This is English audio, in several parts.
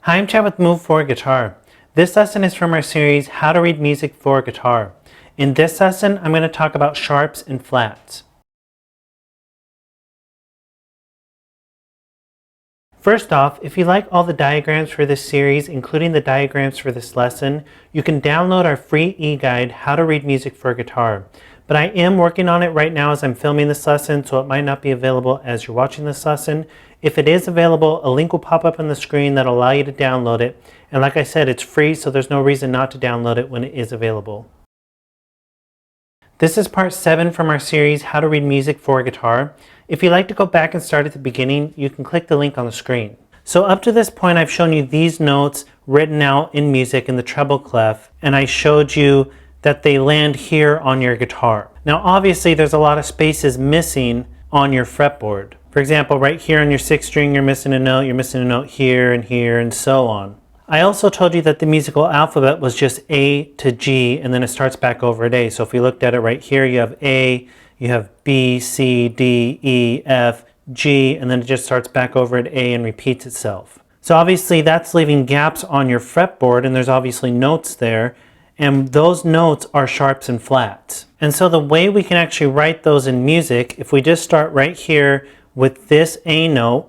Hi, I'm Chad with Move for Guitar. This lesson is from our series, How to Read Music for Guitar. In this lesson, I'm going to talk about sharps and flats. First off, if you like all the diagrams for this series, including the diagrams for this lesson, you can download our free e-guide, How to Read Music for Guitar. But I am working on it right now as I'm filming this lesson, so it might not be available as you're watching this lesson. If it is available, a link will pop up on the screen that'll allow you to download it. And like I said, it's free, so there's no reason not to download it when it is available. This is part 7 from our series, How to Read Music for Guitar. If you'd like to go back and start at the beginning, you can click the link on the screen. So up to this point, I've shown you these notes written out in music in the treble clef, and I showed you that they land here on your guitar. Now obviously there's a lot of spaces missing on your fretboard. For example, right here on your 6th string, you're missing a note here, and so on. I also told you that the musical alphabet was just A to G, and then it starts back over at A. So if we looked at it right here, you have A, you have B, C, D, E, F, G, and then it just starts back over at A and repeats itself. So obviously that's leaving gaps on your fretboard, and there's obviously notes there, and those notes are sharps and flats. And so the way we can actually write those in music, if we just start right here with this A note,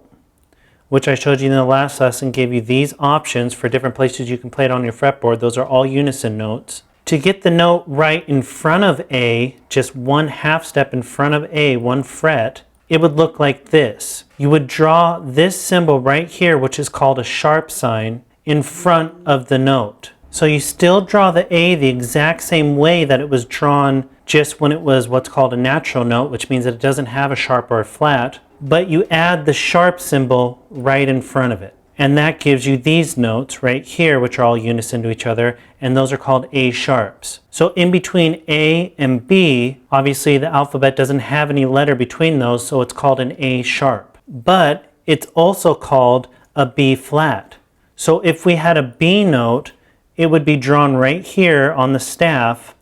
which I showed you in the last lesson, gave you these options for different places you can play it on your fretboard. Those are all unison notes. To get the note right in front of A, just one half step in front of A, one fret, it would look like this. You would draw this symbol right here, which is called a sharp sign, in front of the note. So you still draw the A the exact same way that it was drawn just when it was what's called a natural note, which means that it doesn't have a sharp or a flat, but you add the sharp symbol right in front of it. And that gives you these notes right here, which are all unison to each other, and those are called A sharps. So in between A and B, obviously the alphabet doesn't have any letter between those, so it's called an A sharp. But it's also called a B flat. So if we had a B note, it would be drawn right here on the staff,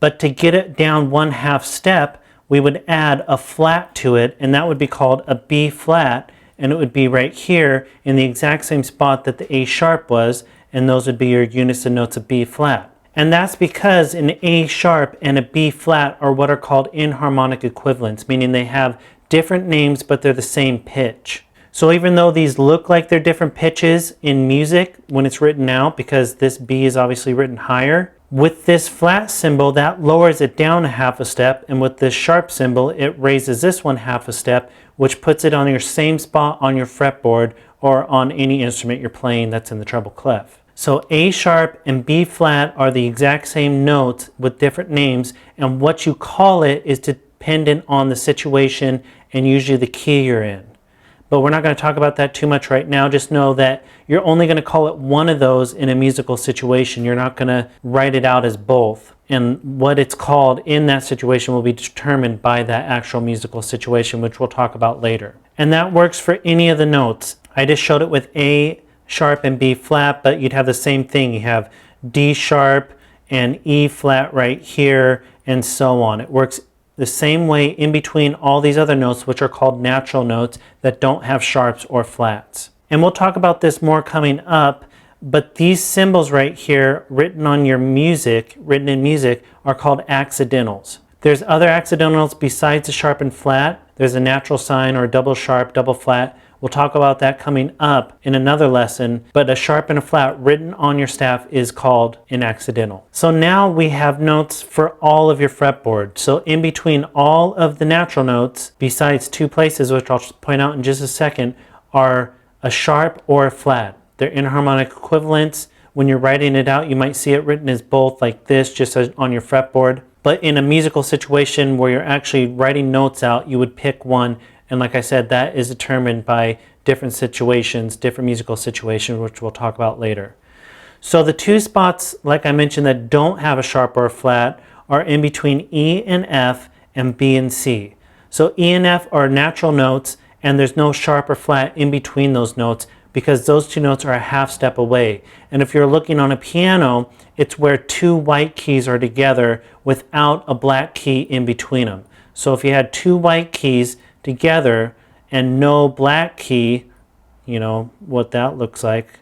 but to get it down one half step, we would add a flat to it, and that would be called a B flat, and it would be right here in the exact same spot that the A sharp was, and those would be your unison notes of B flat. And that's because an A sharp and a B flat are what are called inharmonic equivalents, meaning they have different names, but they're the same pitch. So even though these look like they're different pitches in music when it's written out, because this B is obviously written higher, with this flat symbol that lowers it down a half a step, and with this sharp symbol it raises this one half a step, which puts it on your same spot on your fretboard or on any instrument you're playing that's in the treble clef. So A sharp and B flat are the exact same notes with different names, and what you call it is dependent on the situation and usually the key you're in. But we're not going to talk about that too much right now. Just know that you're only going to call it one of those in a musical situation. You're not going to write it out as both. And what it's called in that situation will be determined by that actual musical situation, which we'll talk about later. And that works for any of the notes. I just showed it with A sharp and B flat, but you'd have the same thing. You have D sharp and E flat right here, and so on. It works the same way in between all these other notes, which are called natural notes that don't have sharps or flats. And we'll talk about this more coming up, but these symbols right here written in music, are called accidentals. There's other accidentals besides the sharp and flat. There's a natural sign or a double sharp, double flat. We'll talk about that coming up in another lesson, but a sharp and a flat written on your staff is called an accidental. So now we have notes for all of your fretboard. So in between all of the natural notes, besides two places, which I'll point out in just a second, are a sharp or a flat. They're inharmonic equivalents. When you're writing it out, you might see it written as both like this, just as on your fretboard. But in a musical situation where you're actually writing notes out, you would pick one. And like I said, that is determined by different situations, different musical situations, which we'll talk about later. So the two spots, like I mentioned, that don't have a sharp or a flat are in between E and F and B and C. So E and F are natural notes, and there's no sharp or flat in between those notes because those two notes are a half step away. And if you're looking on a piano, it's where two white keys are together without a black key in between them. So if you had two white keys together and no black key, you know what that looks like.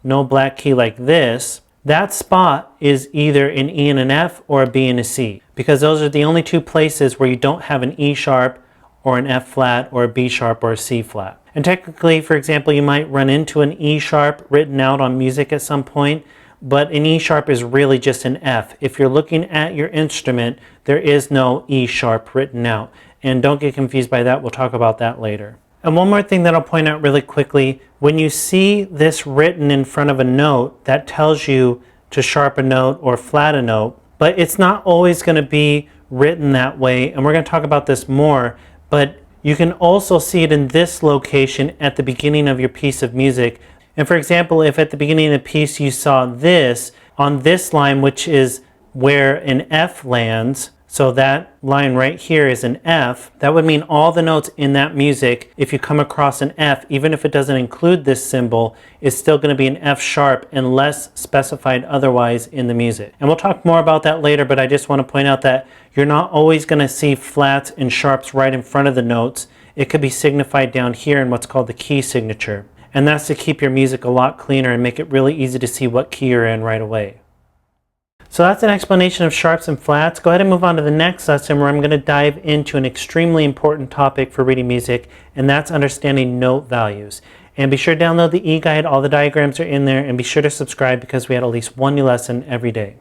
no black key like this, that spot is either an E and an F or a B and a C, because those are the only two places where you don't have an E sharp or an F flat or a B sharp or a C flat. And technically, for example, you might run into an E sharp written out on music at some point, but an E sharp is really just an F. If you're looking at your instrument, there is no E sharp written out. And don't get confused by that, we'll talk about that later. And one more thing that I'll point out really quickly, when you see this written in front of a note, that tells you to sharp a note or flat a note, but it's not always going to be written that way, and we're going to talk about this more, but you can also see it in this location at the beginning of your piece of music. And for example, if at the beginning of the piece you saw this, on this line, which is where an F lands, so that line right here is an F, that would mean all the notes in that music, if you come across an F, even if it doesn't include this symbol, is still going to be an F sharp unless specified otherwise in the music. And we'll talk more about that later, but I just want to point out that you're not always going to see flats and sharps right in front of the notes. It could be signified down here in what's called the key signature. And that's to keep your music a lot cleaner and make it really easy to see what key you're in right away. So that's an explanation of sharps and flats. Go ahead and move on to the next lesson where I'm going to dive into an extremely important topic for reading music, and that's understanding note values. And be sure to download the e-guide, all the diagrams are in there, and be sure to subscribe because we had at least one new lesson every day.